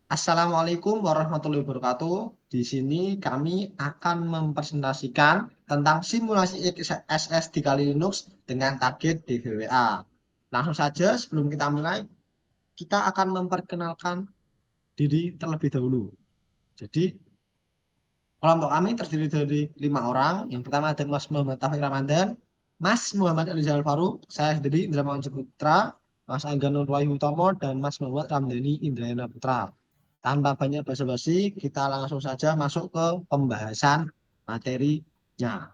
Assalamualaikum warahmatullahi wabarakatuh. Di sini kami akan mempresentasikan tentang simulasi XSS di Kali Linux dengan target DVWA. Langsung saja sebelum kita mulai, kita akan memperkenalkan diri terlebih dahulu. Jadi, kelompok kami terdiri dari 5 orang. Yang pertama ada Mas Muhammad Taufik Ramadan, Mas Muhammad Rizal Faruk, saya sendiri Indra Mawan Putra, Mas Angga Nur Wahyu Utomo, dan Mas Muhammad Ramdhani Indrayana Putra. Tanpa banyak basa-basi, kita langsung saja masuk ke pembahasan materinya.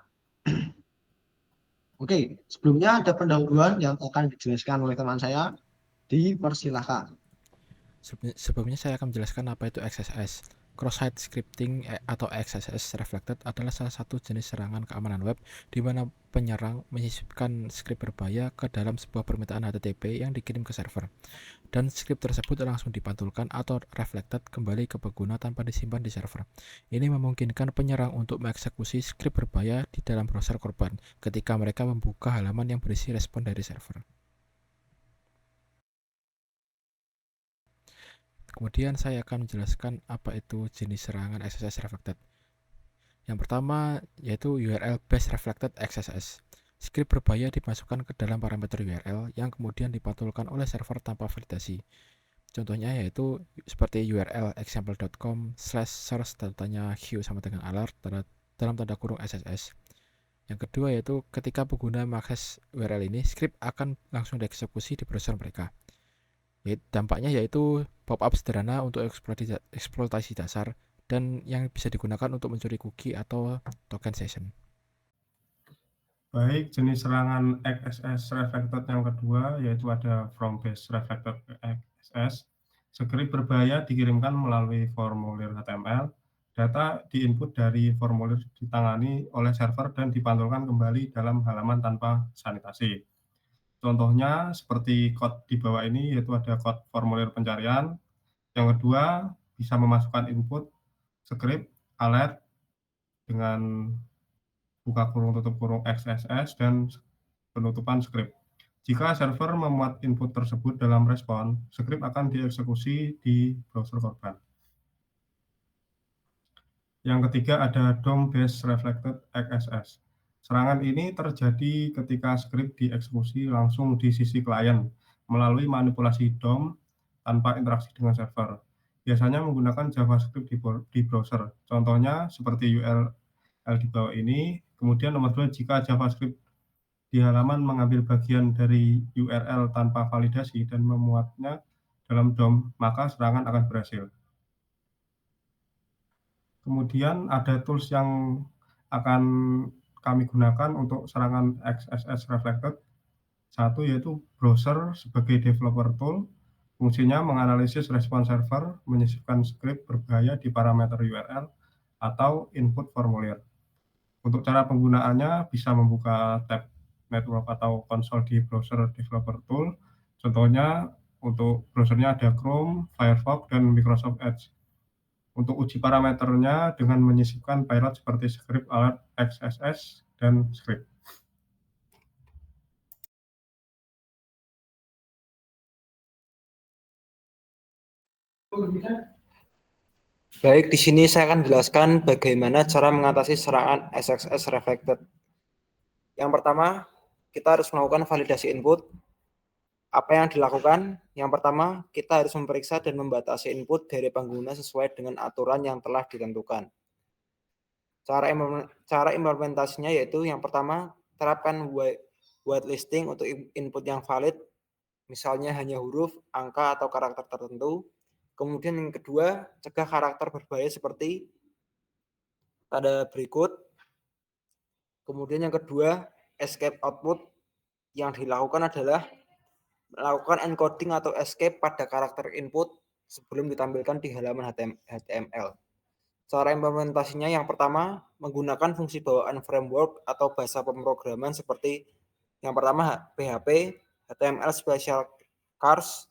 Oke, sebelumnya ada pendahuluan yang akan dijelaskan oleh teman saya. Dipersilahkan. Sebelumnya saya akan menjelaskan apa itu XSS. Cross-site scripting atau XSS Reflected adalah salah satu jenis serangan keamanan web di mana penyerang menyisipkan skrip berbahaya ke dalam sebuah permintaan HTTP yang dikirim ke server. Dan skrip tersebut langsung dipantulkan atau reflected kembali ke pengguna tanpa disimpan di server. Ini memungkinkan penyerang untuk mengeksekusi skrip berbahaya di dalam browser korban ketika mereka membuka halaman yang berisi respon dari server. Kemudian saya akan menjelaskan apa itu jenis serangan XSS Reflected. Yang pertama yaitu URL Based Reflected XSS. Skrip berbahaya dimasukkan ke dalam parameter URL yang kemudian dipantulkan oleh server tanpa validasi. Contohnya yaitu seperti URL example.com/source tanya Q sama dengan alert dalam tanda kurung SSS. Yang kedua yaitu ketika pengguna mengakses URL ini, skrip akan langsung dieksekusi di browser mereka. Dampaknya yaitu pop-up sederhana untuk eksploitasi dasar dan yang bisa digunakan untuk mencuri cookie atau token session. Baik, jenis serangan XSS Reflected yang kedua yaitu ada From Base Reflected XSS. Skrip berbahaya dikirimkan melalui formulir HTML. Data diinput dari formulir ditangani oleh server dan dipantulkan kembali dalam halaman tanpa sanitasi. Contohnya seperti code di bawah ini, yaitu ada code formulir pencarian. Yang kedua, bisa memasukkan input skrip alert dengan buka kurung tutup kurung XSS dan penutupan skrip. Jika server memuat input tersebut dalam respon, skrip akan dieksekusi di browser korban. Yang ketiga ada DOM Based Reflected XSS. Serangan ini terjadi ketika skrip dieksekusi langsung di sisi klien melalui manipulasi DOM tanpa interaksi dengan server. Biasanya menggunakan JavaScript di browser. Contohnya seperti URL di bawah ini. Kemudian nomor 2, jika JavaScript di halaman mengambil bagian dari URL tanpa validasi dan memuatnya dalam DOM, maka serangan akan berhasil. Kemudian ada tools yang akan kami gunakan untuk serangan XSS Reflected. Satu yaitu browser sebagai developer tool. Fungsinya menganalisis respon server, menyisipkan skrip berbahaya di parameter URL atau input formulir. Untuk cara penggunaannya bisa membuka tab network atau konsol di browser developer tool. Contohnya untuk browsernya ada Chrome, Firefox, dan Microsoft Edge. Untuk uji parameternya dengan menyisipkan pilot seperti script alert XSS dan script. Baik, di sini saya akan jelaskan bagaimana cara mengatasi serangan XSS Reflected. Yang pertama, kita harus melakukan validasi input. Apa yang dilakukan? Yang pertama, kita harus memeriksa dan membatasi input dari pengguna sesuai dengan aturan yang telah ditentukan. Cara implementasinya yaitu yang pertama, terapkan whitelisting untuk input yang valid, misalnya hanya huruf, angka, atau karakter tertentu. Kemudian yang kedua, cegah karakter berbahaya seperti tanda berikut. Kemudian yang kedua, escape output. Yang dilakukan adalah melakukan encoding atau escape pada karakter input sebelum ditampilkan di halaman HTML. Cara implementasinya yang pertama, menggunakan fungsi bawaan framework atau bahasa pemrograman seperti yang pertama PHP, HTML Special Cars,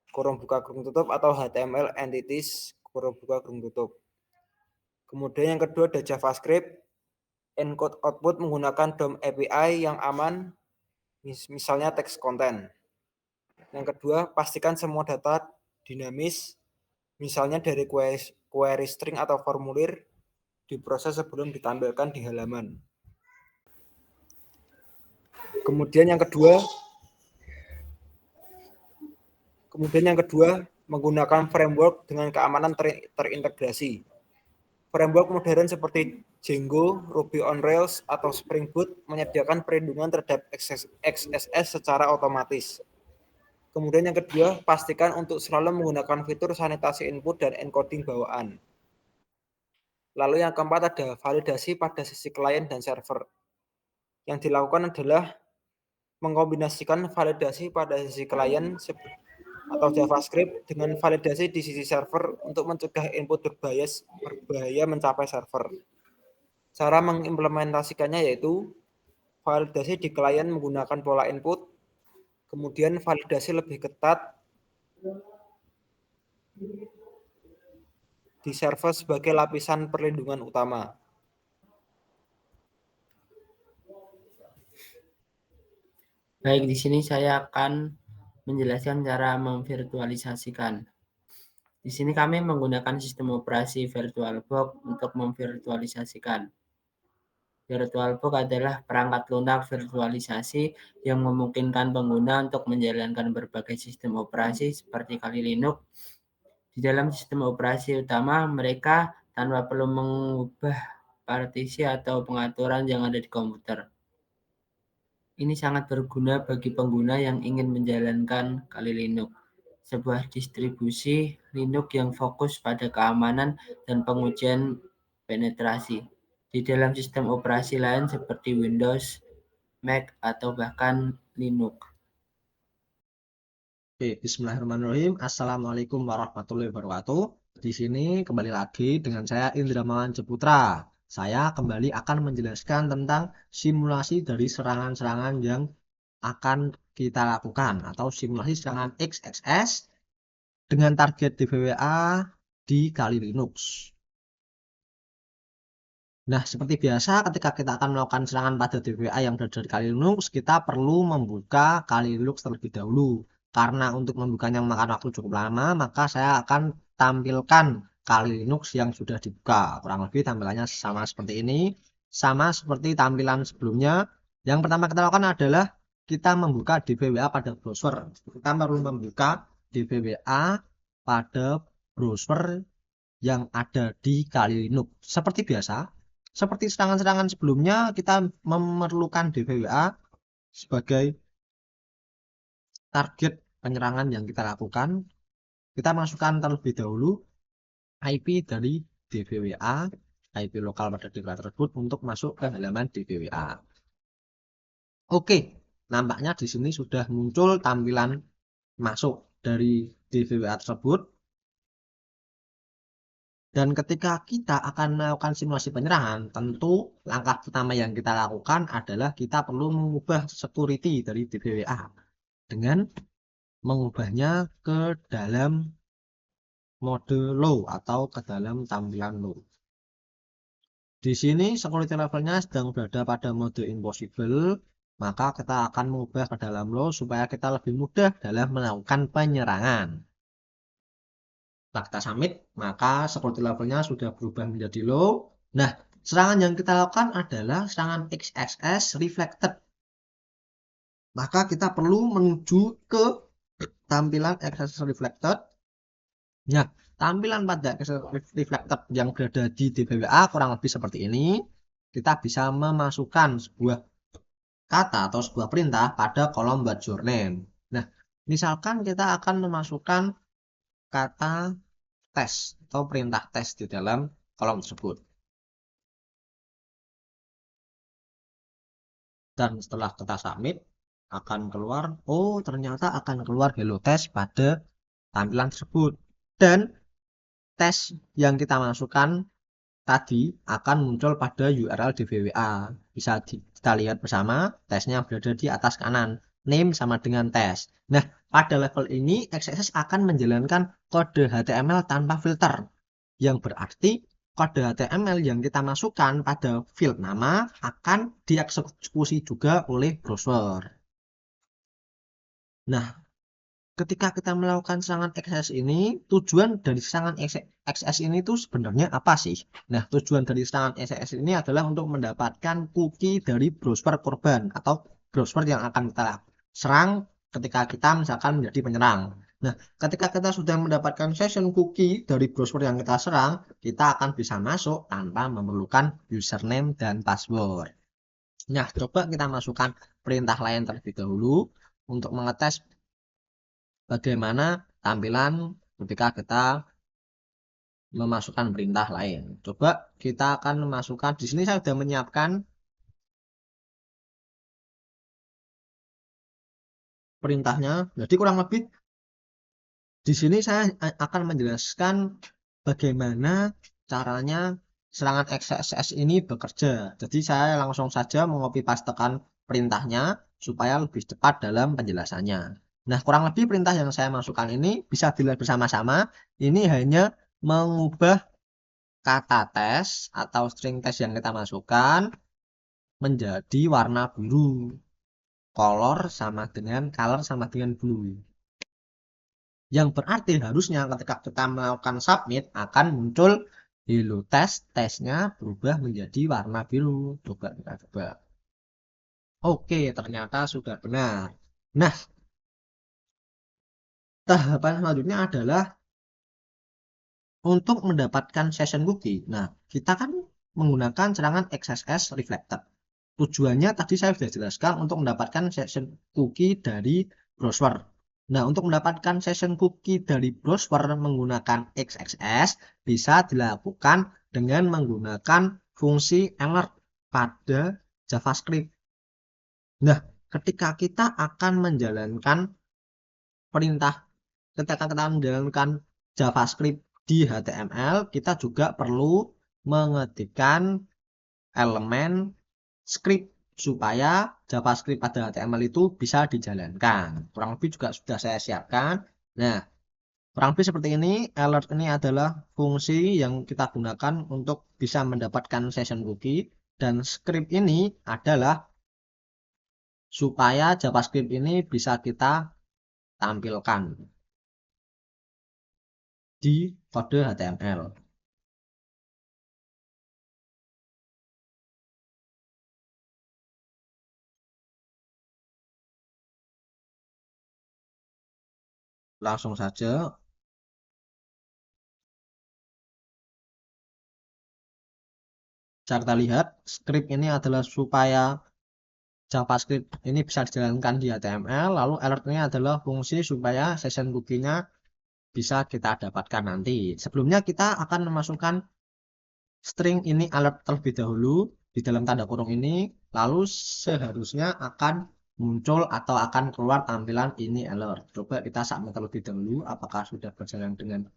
kurung buka kurung tutup, atau HTML Entities, kurung buka kurung tutup. Kemudian yang kedua ada JavaScript, encode output menggunakan DOM API yang aman, misalnya text content. Yang kedua, pastikan semua data dinamis. Misalnya dari query string atau formulir diproses sebelum ditampilkan di halaman. Kemudian yang kedua menggunakan framework dengan keamanan terintegrasi. Framework modern seperti Django, Ruby on Rails, atau Spring Boot menyediakan perlindungan terhadap XSS secara otomatis. Kemudian yang kedua, pastikan untuk selalu menggunakan fitur sanitasi input dan encoding bawaan. Lalu yang keempat ada validasi pada sisi klien dan server. Yang dilakukan adalah mengkombinasikan validasi pada sisi klien atau JavaScript dengan validasi di sisi server untuk mencegah input berbahaya mencapai server. Cara mengimplementasikannya yaitu validasi di klien menggunakan pola input, kemudian validasi lebih ketat di server sebagai lapisan perlindungan utama. Baik, di sini saya akan menjelaskan cara memvirtualisasikan. Di sini kami menggunakan sistem operasi VirtualBox untuk memvirtualisasikan. VirtualBox adalah perangkat lunak virtualisasi yang memungkinkan pengguna untuk menjalankan berbagai sistem operasi seperti Kali Linux. Di dalam sistem operasi utama, mereka tanpa perlu mengubah partisi atau pengaturan yang ada di komputer. Ini sangat berguna bagi pengguna yang ingin menjalankan Kali Linux, sebuah distribusi Linux yang fokus pada keamanan dan pengujian penetrasi di dalam sistem operasi lain seperti Windows, Mac, atau bahkan Linux. Oke, bismillahirrahmanirrahim. Assalamualaikum warahmatullahi wabarakatuh. Di sini kembali lagi dengan saya Indramawan Jeputra. Saya kembali akan menjelaskan tentang simulasi dari serangan-serangan yang akan kita lakukan atau simulasi serangan XSS dengan target DVWA di Kali Linux. Nah, seperti biasa ketika kita akan melakukan serangan pada DVWA yang berada di Kali Linux, kita perlu membuka Kali Linux terlebih dahulu. Karena untuk membukanya memakan waktu cukup lama, maka saya akan tampilkan Kali Linux yang sudah dibuka. Kurang lebih tampilannya sama seperti ini, sama seperti tampilan sebelumnya. Yang pertama kita lakukan adalah kita membuka DVWA pada browser. Kita perlu membuka DVWA pada browser yang ada di Kali Linux. Seperti biasa, seperti serangan-serangan sebelumnya, kita memerlukan DVWA sebagai target penyerangan yang kita lakukan. Kita masukkan terlebih dahulu IP dari DVWA, IP lokal pada DVWA tersebut untuk masuk ke halaman DVWA. Oke, nampaknya di sini sudah muncul tampilan masuk dari DVWA tersebut. Dan ketika kita akan melakukan simulasi penyerangan, tentu langkah pertama yang kita lakukan adalah kita perlu mengubah security dari DVWA dengan mengubahnya ke dalam mode low atau ke dalam tampilan low. Di sini security levelnya sedang berada pada mode impossible, maka kita akan mengubah ke dalam low supaya kita lebih mudah dalam melakukan penyerangan. Setelah kita submit, maka security levelnya sudah berubah menjadi low. Nah, serangan yang kita lakukan adalah serangan XSS reflected. Maka kita perlu menuju ke tampilan XSS reflected. Nah, tampilan pada XSS reflected yang berada di DVWA kurang lebih seperti ini. Kita bisa memasukkan sebuah kata atau sebuah perintah pada kolom what's your name. Nah, misalkan kita akan memasukkan kata tes atau perintah tes di dalam kolom tersebut. Dan setelah kita submit, akan keluar, oh ternyata akan keluar hello test pada tampilan tersebut. Dan tes yang kita masukkan tadi akan muncul pada URL DVWA. Bisa kita lihat bersama, tesnya berada di atas kanan. Name sama dengan tes. Nah, pada level ini XSS akan menjalankan kode HTML tanpa filter. Yang berarti kode HTML yang kita masukkan pada field nama akan dieksekusi juga oleh browser. Nah, ketika kita melakukan serangan XS ini, tujuan dari serangan XS ini tuh sebenarnya apa sih? Nah, tujuan dari serangan XS ini adalah untuk mendapatkan cookie dari browser korban atau browser yang akan kita serang ketika kita misalkan menjadi penyerang. Nah, ketika kita sudah mendapatkan session cookie dari browser yang kita serang, kita akan bisa masuk tanpa memerlukan username dan password. Nah, coba kita masukkan perintah lain terlebih dahulu untuk mengetes bagaimana tampilan ketika kita memasukkan perintah lain. Coba kita akan memasukkan, di sini saya sudah menyiapkan perintahnya. Jadi kurang lebih di sini saya akan menjelaskan bagaimana caranya serangan XSS ini bekerja. Jadi saya langsung saja mengopi pastekan perintahnya supaya lebih cepat dalam penjelasannya. Nah, kurang lebih perintah yang saya masukkan ini bisa dilihat bersama-sama. Ini hanya mengubah kata tes atau string tes yang kita masukkan menjadi warna biru. Color sama dengan blue. Yang berarti harusnya ketika kita melakukan submit akan muncul hello test, tesnya berubah menjadi warna biru. Coba kita coba. Oke, ternyata sudah benar. Nah, tahapan selanjutnya adalah untuk mendapatkan session cookie. Nah, kita kan menggunakan serangan XSS reflected. Tujuannya tadi saya sudah jelaskan untuk mendapatkan session cookie dari browser. Nah, untuk mendapatkan session cookie dari browser menggunakan XSS bisa dilakukan dengan menggunakan fungsi alert pada JavaScript. Nah, ketika kita akan menjalankan perintah, ketika kita menjalankan JavaScript di HTML, kita juga perlu mengetikkan elemen script supaya JavaScript pada HTML itu bisa dijalankan. Kurang lebih juga sudah saya siapkan. Nah, kurang lebih seperti ini. Alert ini adalah fungsi yang kita gunakan untuk bisa mendapatkan session cookie, dan script ini adalah supaya JavaScript ini bisa kita tampilkan di kode HTML. Langsung saja kita lihat script ini adalah supaya JavaScript ini bisa dijalankan di HTML, lalu alert ini adalah fungsi supaya session cookie-nya bisa kita dapatkan nanti. Sebelumnya kita akan memasukkan string ini alert terlebih dahulu di dalam tanda kurung ini, lalu seharusnya akan muncul atau akan keluar tampilan ini alert. Coba kita submit terlebih dahulu apakah sudah berjalan dengan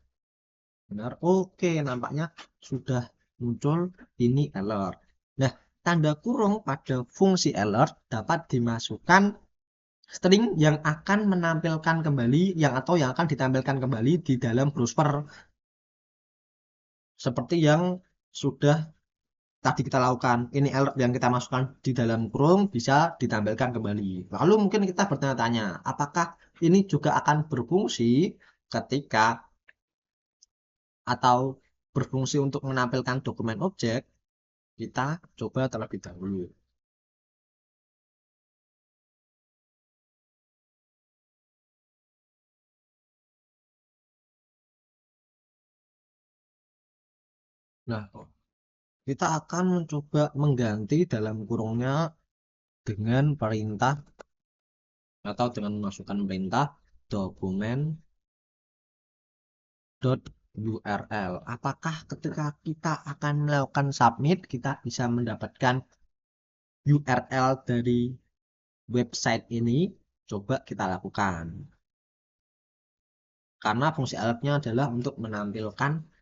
benar. Oke, nampaknya sudah muncul ini alert. Nah, tanda kurung pada fungsi alert dapat dimasukkan string yang akan menampilkan kembali yang akan ditampilkan kembali di dalam browser seperti yang sudah tadi kita lakukan. Ini alert yang kita masukkan di dalam kurung bisa ditampilkan kembali. Lalu mungkin kita bertanya-tanya, apakah ini juga akan berfungsi ketika atau berfungsi untuk menampilkan dokumen objek? Kita coba terlebih dahulu. Nah, kita akan mencoba mengganti dalam kurungnya dengan perintah atau dengan memasukkan perintah dokumen.url. Apakah ketika kita akan melakukan submit kita bisa mendapatkan URL dari website ini? Coba kita lakukan. Karena fungsi alertnya adalah untuk menampilkan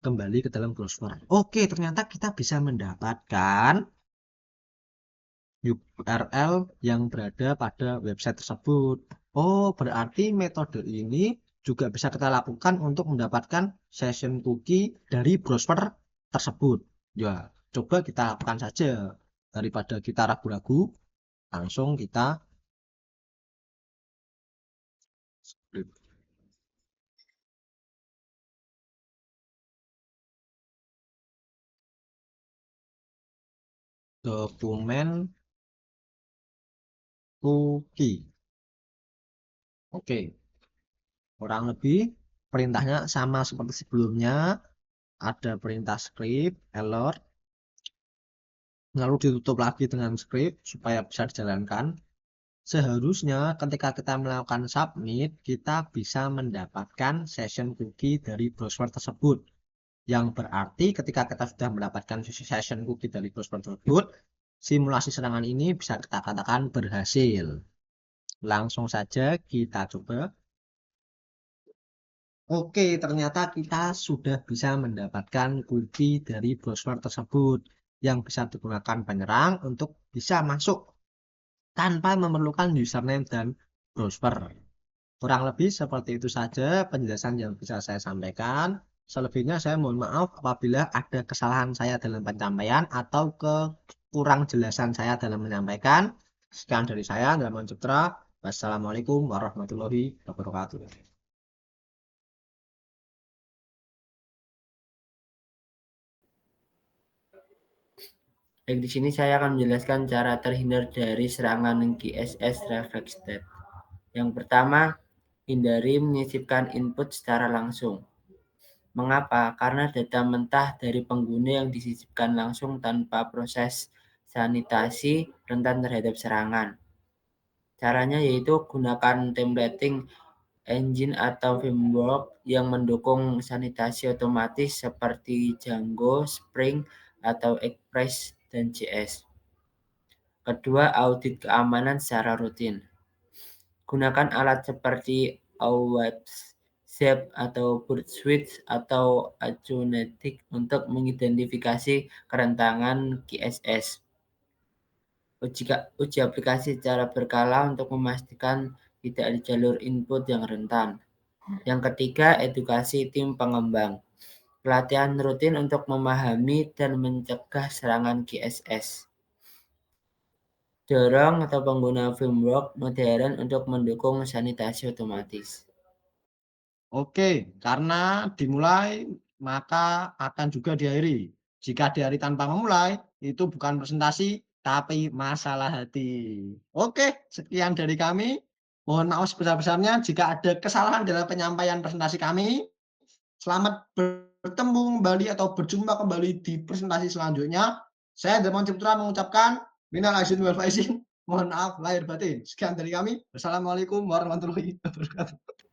kembali ke dalam browser. Oke, ternyata kita bisa mendapatkan URL yang berada pada website tersebut. Oh, berarti metode ini juga bisa kita lakukan untuk mendapatkan session cookie dari browser tersebut. Ya, coba kita lakukan saja. Daripada kita ragu-ragu, langsung kita Dokumen cookie. Oke, kurang lebih perintahnya sama seperti sebelumnya. Ada perintah script, alert, lalu ditutup lagi dengan script supaya bisa dijalankan. Seharusnya ketika kita melakukan submit, kita bisa mendapatkan session cookie dari browser tersebut. Yang berarti ketika kita sudah mendapatkan session cookie dari browser tersebut, simulasi serangan ini bisa kita katakan berhasil. Langsung saja kita coba. Oke, ternyata kita sudah bisa mendapatkan cookie dari browser tersebut yang bisa digunakan penyerang untuk bisa masuk tanpa memerlukan username dan browser. Kurang lebih seperti itu saja penjelasan yang bisa saya sampaikan. Selebihnya saya mohon maaf apabila ada kesalahan saya dalam penyampaian atau kekurang jelasan saya dalam menyampaikan. Sekian dari saya, Andraman Ciptra. Wassalamualaikum warahmatullahi wabarakatuh. Baik, di sini saya akan menjelaskan cara terhindar dari serangan QSS Reflected. Yang pertama, hindari menyisipkan input secara langsung. Mengapa? Karena data mentah dari pengguna yang disisipkan langsung tanpa proses sanitasi rentan terhadap serangan. Caranya yaitu gunakan templating engine atau framework yang mendukung sanitasi otomatis seperti Django, Spring, atau Express dan JS. Kedua, audit keamanan secara rutin. Gunakan alat seperti OWASP, Zap, atau Burp Suite atau Aconetic untuk mengidentifikasi kerentanan QSS. Uji aplikasi secara berkala untuk memastikan tidak ada jalur input yang rentan. Yang ketiga, edukasi tim pengembang. Pelatihan rutin untuk memahami dan mencegah serangan QSS. Dorong atau pengguna framework modern untuk mendukung sanitasi otomatis. Oke, karena dimulai maka akan juga diakhiri. Jika diakhiri tanpa memulai, itu bukan presentasi, tapi masalah hati. Oke, sekian dari kami. Mohon maaf sebesar-besarnya jika ada kesalahan dalam penyampaian presentasi kami. Selamat bertemu kembali atau berjumpa kembali di presentasi selanjutnya. Saya Andraman Ciptra mengucapkan minal aizin wal faizin. Mohon maaf lahir batin. Sekian dari kami. Wassalamualaikum warahmatullahi wabarakatuh.